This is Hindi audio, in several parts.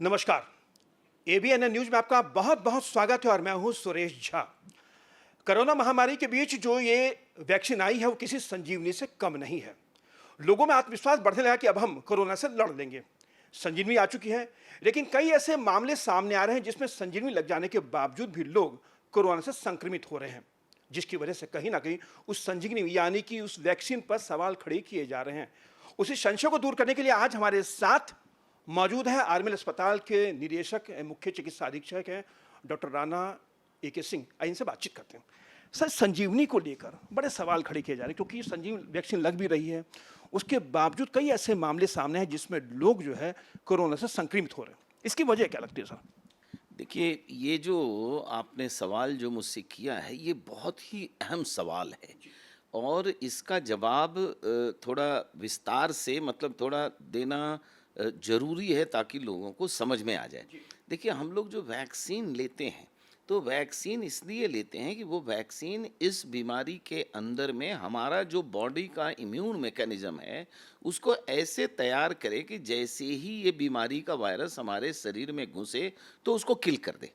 नमस्कार। एबीएन न्यूज में आपका बहुत बहुत स्वागत है और मैं हूं सुरेश झा। कोरोना महामारी के बीच जो ये वैक्सीन आई है वो किसी संजीवनी से कम नहीं है। लोगों में आत्मविश्वास बढ़ने लगा कि अब हम कोरोना से लड़ लेंगे। संजीवनी आ चुकी है, लेकिन कई ऐसे मामले सामने आ रहे हैं जिसमें संजीवनी लग जाने के बावजूद भी लोग कोरोना से संक्रमित हो रहे हैं, जिसकी वजह से कहीं ना कहीं उस संजीवनी यानी कि उस वैक्सीन पर सवाल खड़े किए जा रहे हैं। उसी संशय को दूर करने के लिए आज हमारे साथ मौजूद है आर्मिल अस्पताल के निदेशक मुख्य चिकित्सा अधीक्षक हैं डॉक्टर राणा AK सिंह। आइए इनसे बातचीत करते हैं। सर, संजीवनी को लेकर बड़े सवाल खड़े किए जा रहे हैं क्योंकि संजीवनी वैक्सीन लग भी रही है, उसके बावजूद कई ऐसे मामले सामने हैं जिसमें लोग जो है कोरोना से संक्रमित हो रहे हैं। इसकी वजह क्या लगती है सर? देखिए, ये जो आपने सवाल जो मुझसे किया है, ये बहुत ही अहम सवाल है और इसका जवाब थोड़ा विस्तार से मतलब थोड़ा देना ज़रूरी है ताकि लोगों को समझ में आ जाए। देखिए, हम लोग जो वैक्सीन लेते हैं, तो वैक्सीन इसलिए लेते हैं कि वो वैक्सीन इस बीमारी के अंदर में हमारा जो बॉडी का इम्यून मैकेनिज़्म है, उसको ऐसे तैयार करे कि जैसे ही ये बीमारी का वायरस हमारे शरीर में घुसे, तो उसको किल कर दे।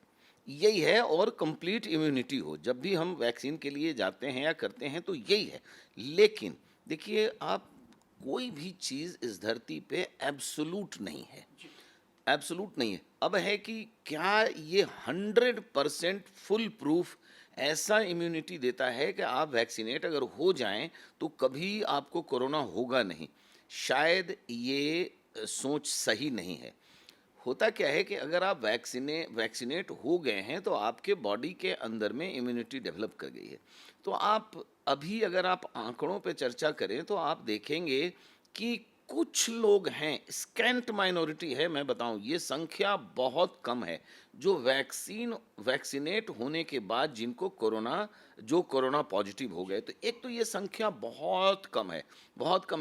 यही है और कंप्लीट इम्यूनिटी हो। जब भी हम वैक्सीन के लिए जाते हैं या करते हैं तो यही है। लेकिन देखिए, आप कोई भी चीज़ इस धरती पे एब्सोल्यूट नहीं है। एब्सोल्यूट नहीं है। अब है कि क्या ये 100% फुल प्रूफ ऐसा इम्यूनिटी देता है कि आप वैक्सीनेट अगर हो जाएं तो कभी आपको कोरोना होगा नहीं। शायद ये सोच सही नहीं है। होता क्या है कि अगर आप वैक्सीनेट हो गए हैं तो आपके बॉडी के अंदर में इम्यूनिटी डेवलप कर गई है। तो आप अभी अगर आप आंकड़ों पे चर्चा करें तो आप देखेंगे कि कुछ लोग हैं, स्कैंट माइनॉरिटी है, मैं बताऊं ये संख्या बहुत कम है, जो वैक्सीनेट होने के बाद जिनको कोरोना पॉजिटिव हो गए। तो एक तो ये संख्या बहुत कम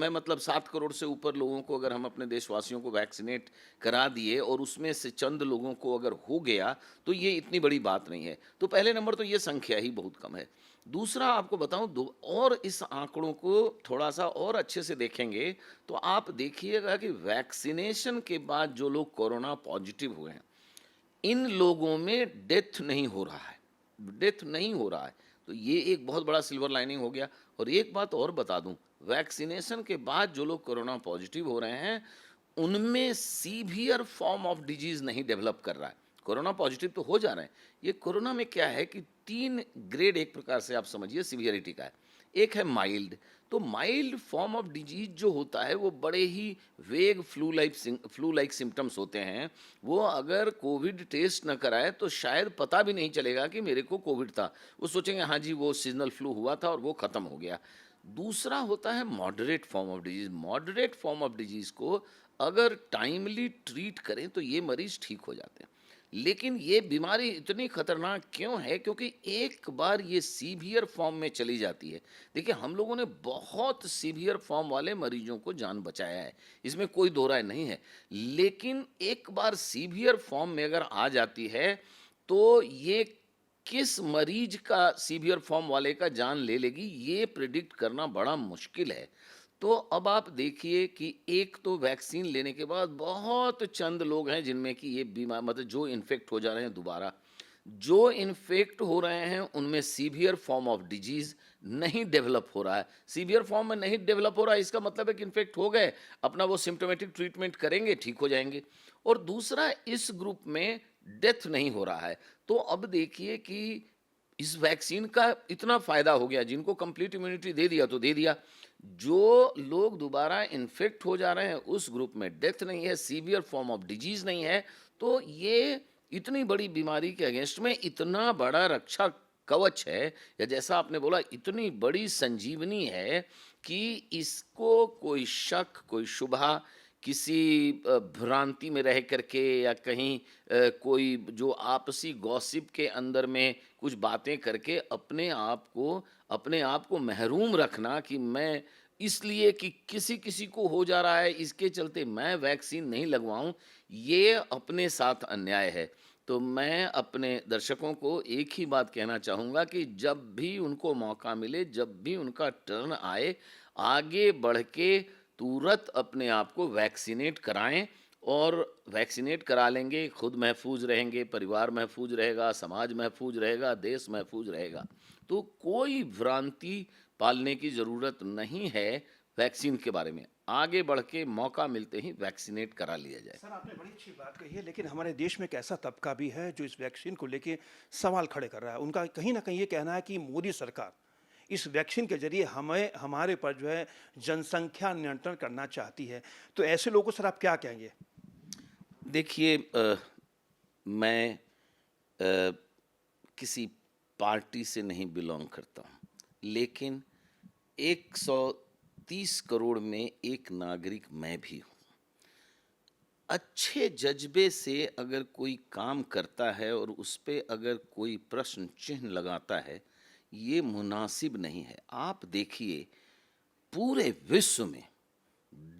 है मतलब 7 करोड़ से ऊपर लोगों को अगर हम अपने देशवासियों को वैक्सीनेट करा दिए और उसमें से चंद लोगों को अगर हो गया तो ये इतनी बड़ी बात नहीं है। तो पहले नंबर तो ये संख्या ही बहुत कम है। दूसरा आपको बताऊं दो और इस आंकड़ों को थोड़ा सा और अच्छे से देखेंगे तो आप देखिएगा कि वैक्सीनेशन के बाद जो लोग कोरोना पॉजिटिव हुए हैं, इन लोगों में डेथ नहीं हो रहा है। डेथ नहीं हो रहा है। तो ये एक बहुत बड़ा सिल्वर लाइनिंग हो गया। और एक बात और बता दूं, वैक्सीनेशन के बाद जो लोग कोरोना पॉजिटिव हो रहे हैं, उनमें सीवियर फॉर्म ऑफ डिजीज नहीं डेवलप कर रहा है। कोरोना पॉजिटिव तो हो जा रहे हैं। ये कोरोना में क्या है कि 3 ग्रेड एक प्रकार से आप समझिए सीवियरिटी का है। एक है माइल्ड। तो माइल्ड फॉर्म ऑफ डिजीज जो होता है वो बड़े ही वेग फ्लू लाइक सिम्टम्स होते हैं। वो अगर कोविड टेस्ट न कराए तो शायद पता भी नहीं चलेगा कि मेरे को कोविड था। वो सोचेंगे हाँ जी वो सीजनल फ्लू हुआ था और वो ख़त्म हो गया। दूसरा होता है moderate form of disease. Moderate form of disease को अगर टाइमली ट्रीट करें तो ये मरीज ठीक हो जाते हैं। लेकिन ये बीमारी इतनी खतरनाक क्यों है? क्योंकि एक बार ये सीवियर फॉर्म में चली जाती है। देखिए, हम लोगों ने बहुत सीवियर फॉर्म वाले मरीजों को जान बचाया है, इसमें कोई दो राय नहीं है। लेकिन एक बार सीवियर फॉर्म में अगर आ जाती है तो ये किस मरीज का सीवियर फॉर्म वाले का जान ले लेगी, ये प्रिडिक्ट करना बड़ा मुश्किल है। तो अब आप देखिए कि एक तो वैक्सीन लेने के बाद बहुत चंद लोग हैं जिनमें कि ये बीमार मतलब जो इन्फेक्ट हो जा रहे हैं दोबारा। जो इन्फेक्ट हो रहे हैं उनमें सीवियर फॉर्म ऑफ डिजीज नहीं डेवलप हो रहा है। सीवियर फॉर्म में नहीं डेवलप हो रहा है, इसका मतलब है कि इन्फेक्ट हो गए, अपना वो सिम्टोमेटिक ट्रीटमेंट करेंगे, ठीक हो जाएंगे। और दूसरा, इस ग्रुप में डेथ नहीं हो रहा है। तो अब देखिए कि इस वैक्सीन का इतना फ़ायदा हो गया, जिनको कंप्लीट इम्यूनिटी दे दिया तो दे दिया। जो लोग दोबारा इन्फेक्ट हो जा रहे हैं उस ग्रुप में डेथ नहीं है, सीवियर फॉर्म ऑफ डिजीज़ नहीं है। तो ये इतनी बड़ी बीमारी के अगेंस्ट में इतना बड़ा रक्षा कवच है, या जैसा आपने बोला इतनी बड़ी संजीवनी है कि इसको कोई शक, कोई शुबहा, किसी भ्रांति में रह करके या कहीं कोई जो आपसी गॉसिप के अंदर में कुछ बातें करके अपने आप को महरूम रखना कि मैं इसलिए कि किसी को हो जा रहा है इसके चलते मैं वैक्सीन नहीं लगवाऊं, ये अपने साथ अन्याय है। तो मैं अपने दर्शकों को एक ही बात कहना चाहूँगा कि जब भी उनको मौका मिले, जब भी उनका टर्न आए, आगे बढ़ के तुरंत अपने आप को वैक्सीनेट कराएं और वैक्सीनेट करा लेंगे, खुद महफूज रहेंगे, परिवार महफूज रहेगा, समाज महफूज रहेगा, देश महफूज रहेगा। तो कोई भ्रांति पालने की ज़रूरत नहीं है वैक्सीन के बारे में। आगे बढ़ के मौका मिलते ही वैक्सीनेट करा लिया जाए। सर, आपने बड़ी अच्छी बात कही है, लेकिन हमारे देश में एक ऐसा तबका भी है जो इस वैक्सीन को लेके सवाल खड़े कर रहा है। उनका कहीं न कहीं ये कहना है कि मोदी सरकार इस वैक्सीन के ज़रिए हमें हमारे पर जो है जनसंख्या नियंत्रण करना चाहती है। तो ऐसे लोगों को सर आप क्या कहेंगे? देखिए मैं किसी पार्टी से नहीं बिलोंग करता हूँ, लेकिन 130 करोड़ में एक नागरिक मैं भी हूँ। अच्छे जज्बे से अगर कोई काम करता है और उस पे अगर कोई प्रश्न चिन्ह लगाता है, ये मुनासिब नहीं है। आप देखिए, पूरे विश्व में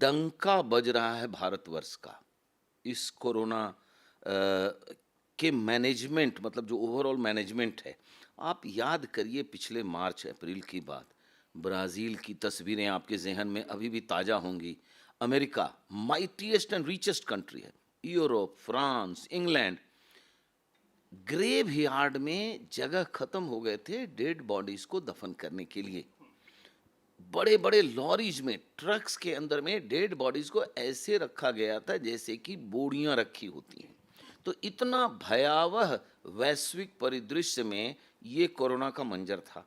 डंका बज रहा है भारतवर्ष का इस कोरोना के मैनेजमेंट, मतलब जो ओवरऑल मैनेजमेंट है। आप याद करिए पिछले मार्च अप्रैल की बात, ब्राज़ील की तस्वीरें आपके ज़हन में अभी भी ताज़ा होंगी। America mightiest and richest country है, Europe, France, England, graveyard में जगह खत्म हो गए थे डेड बॉडीज को दफन करने के लिए। बड़े बड़े लॉरीज में, ट्रक्स के अंदर में डेड बॉडीज को ऐसे रखा गया था जैसे कि बोरियां रखी होती हैं। तो इतना भयावह वैश्विक परिदृश्य में ये कोरोना का मंजर था।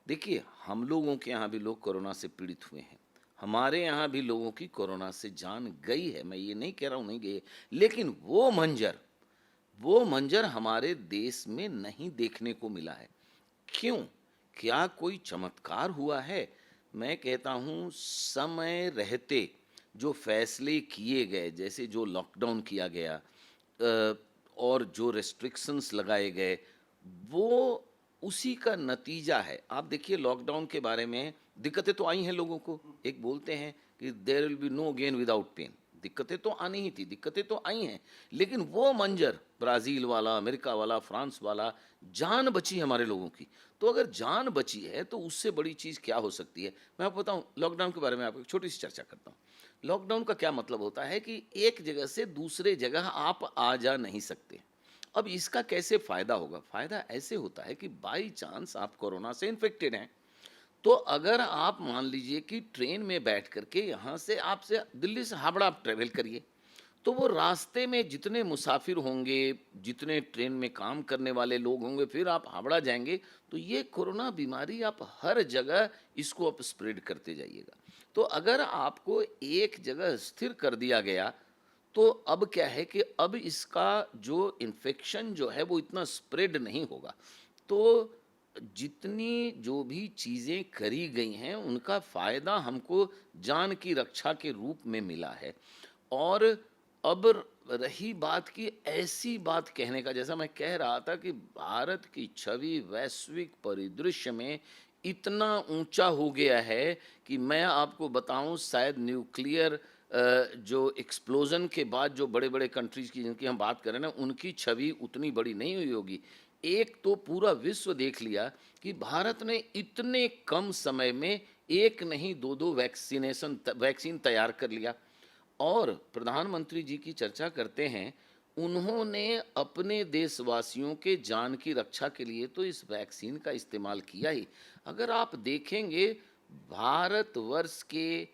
देखिए, हम लोगों के यहाँ भी लोग कोरोना से पीड़ित हुए हैं, हमारे यहाँ भी लोगों की कोरोना से जान गई है, मैं ये नहीं कह रहा हूँ नहीं गई है, लेकिन वो मंजर हमारे देश में नहीं देखने को मिला है। क्यों? क्या कोई चमत्कार हुआ है? मैं कहता हूँ, समय रहते जो फैसले किए गए, जैसे जो लॉकडाउन किया गया और जो रेस्ट्रिक्शंस लगाए गए, वो उसी का नतीजा है। आप देखिए, लॉकडाउन के बारे में दिक्कतें तो आई हैं लोगों को। एक बोलते हैं कि there will be no gain without pain. दिक्कतें तो आनी ही थी, दिक्कतें तो आई हैं, लेकिन वो मंजर ब्राज़ील वाला, अमेरिका वाला, फ्रांस वाला, जान बची हमारे लोगों की। तो अगर जान बची है तो उससे बड़ी चीज़ क्या हो सकती है? मैं आपको बताऊं, लॉकडाउन के बारे में आपको एक छोटी सी चर्चा करता हूँ। लॉकडाउन का क्या मतलब होता है कि एक जगह से दूसरे जगह आप आ जा नहीं सकते। अब इसका कैसे फ़ायदा होगा? फ़ायदा ऐसे होता है कि बाई चांस आप कोरोना से इन्फेक्टेड हैं, तो अगर आप मान लीजिए कि ट्रेन में बैठ करके यहाँ से आपसे दिल्ली से हावड़ा आप ट्रेवल करिए, तो वो रास्ते में जितने मुसाफिर होंगे, जितने ट्रेन में काम करने वाले लोग होंगे, फिर आप हावड़ा जाएंगे, तो ये कोरोना बीमारी आप हर जगह इसको आप स्प्रेड करते जाइएगा। तो अगर आपको एक जगह स्थिर कर दिया गया, तो अब क्या है कि अब इसका जो इन्फेक्शन जो है वो इतना स्प्रेड नहीं होगा। तो जितनी जो भी चीज़ें करी गई हैं उनका फ़ायदा हमको जान की रक्षा के रूप में मिला है। और अब रही बात कि ऐसी बात कहने का, जैसा मैं कह रहा था कि भारत की छवि वैश्विक परिदृश्य में इतना ऊंचा हो गया है कि मैं आपको बताऊं, शायद न्यूक्लियर जो एक्सप्लोजन के बाद जो बड़े बड़े कंट्रीज की जिनकी हम बात करें ना, उनकी छवि उतनी बड़ी नहीं हुई होगी। एक तो पूरा विश्व देख लिया कि भारत ने इतने कम समय में एक नहीं दो दो वैक्सीन तैयार कर लिया। और प्रधानमंत्री जी की चर्चा करते हैं, उन्होंने अपने देशवासियों के जान की रक्षा के लिए तो इस वैक्सीन का इस्तेमाल किया ही। अगर आप देखेंगे, भारतवर्ष के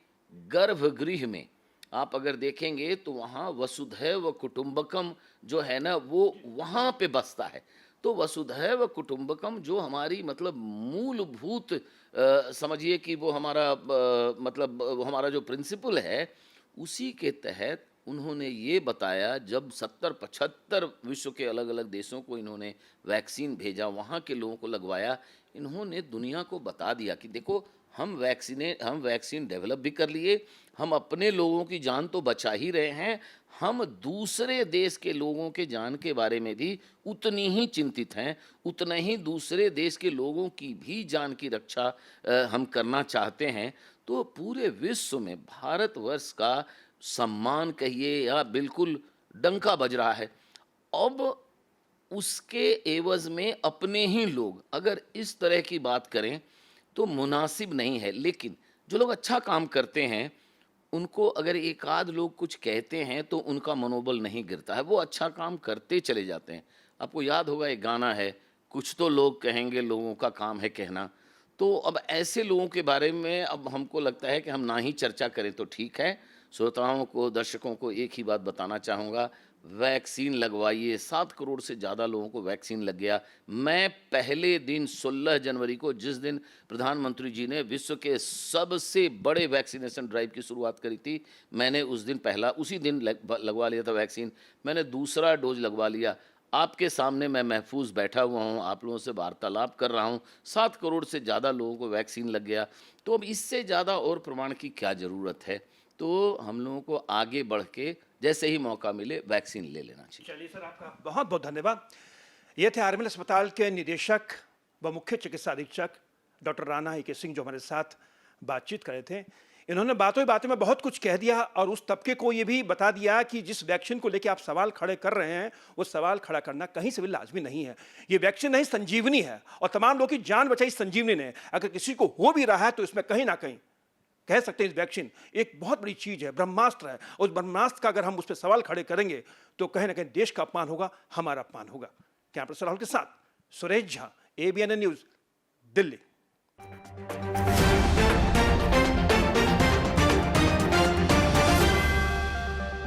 गर्भगृह में आप अगर देखेंगे तो वहाँ वसुधैव कुटुंबकम जो है ना, वो वहाँ पे बसता है। तो वसुधैव कुटुंबकम जो हमारी मतलब मूलभूत समझिए कि वो हमारा मतलब वो हमारा जो प्रिंसिपल है, उसी के तहत उन्होंने ये बताया, जब 70-75 विश्व के अलग अलग देशों को इन्होंने वैक्सीन भेजा, वहाँ के लोगों को लगवाया, इन्होंने दुनिया को बता दिया कि देखो, हम वैक्सीन डेवलप भी कर लिए, हम अपने लोगों की जान तो बचा ही रहे हैं, हम दूसरे देश के लोगों के जान के बारे में भी उतनी ही चिंतित हैं, उतना ही दूसरे देश के लोगों की भी जान की रक्षा हम करना चाहते हैं। तो पूरे विश्व में भारतवर्ष का सम्मान कहिए या बिल्कुल डंका बज रहा है। अब उसके एवज में अपने ही लोग अगर इस तरह की बात करें तो मुनासिब नहीं है। लेकिन जो लोग अच्छा काम करते हैं उनको अगर एक आध लोग कुछ कहते हैं तो उनका मनोबल नहीं गिरता है, वो अच्छा काम करते चले जाते हैं। आपको याद होगा एक गाना है, कुछ तो लोग कहेंगे लोगों का काम है कहना। तो अब ऐसे लोगों के बारे में अब हमको लगता है कि हम ना ही चर्चा करें तो ठीक है। श्रोताओं को, दर्शकों को एक ही बात बताना चाहूँगा, वैक्सीन लगवाइए। 7 करोड़ से ज़्यादा लोगों को वैक्सीन लग गया। मैं पहले दिन 16 जनवरी को, जिस दिन प्रधानमंत्री जी ने विश्व के सबसे बड़े वैक्सीनेशन ड्राइव की शुरुआत करी थी, मैंने उस दिन उसी दिन लगवा लिया था वैक्सीन। मैंने दूसरा डोज लगवा लिया। आपके सामने मैं महफूज बैठा हुआ हूँ, आप लोगों से वार्तालाप कर रहा हूँ। 7 करोड़ से ज़्यादा लोगों को वैक्सीन लग गया। तो अब इससे ज़्यादा और प्रमाण की क्या ज़रूरत है? तो हम लोगों को आगे बढ़ के जैसे ही मौका मिले वैक्सीन ले लेना चाहिए। चलिए सर, आपका बहुत बहुत धन्यवाद। ये थे आरएमएल अस्पताल के निदेशक व मुख्य चिकित्सा अधीक्षक डॉक्टर राणा के सिंह, जो हमारे साथ बातचीत कर रहे थे। इन्होंने बातों ही बातों में बहुत कुछ कह दिया और उस तबके को ये भी बता दिया कि जिस वैक्सीन को लेकर आप सवाल खड़े कर रहे हैं, वो सवाल खड़ा करना कहीं से भी लाजमी नहीं है। ये वैक्सीन नहीं, संजीवनी है, और तमाम लोगों की जान बचाई संजीवनी ने। अगर किसी को हो भी रहा है तो इसमें कहीं ना कहीं कह सकते हैं इस वैक्सीन एक बहुत बड़ी चीज है, ब्रह्मास्त्र है। उस ब्रह्मास्त्र का अगर हम उस पर सवाल खड़े करेंगे तो कहीं ना कहीं देश का अपमान होगा, हमारा अपमान होगा। कैमरा राहुल के साथ सुरेश झा, एबीएन न्यूज, दिल्ली।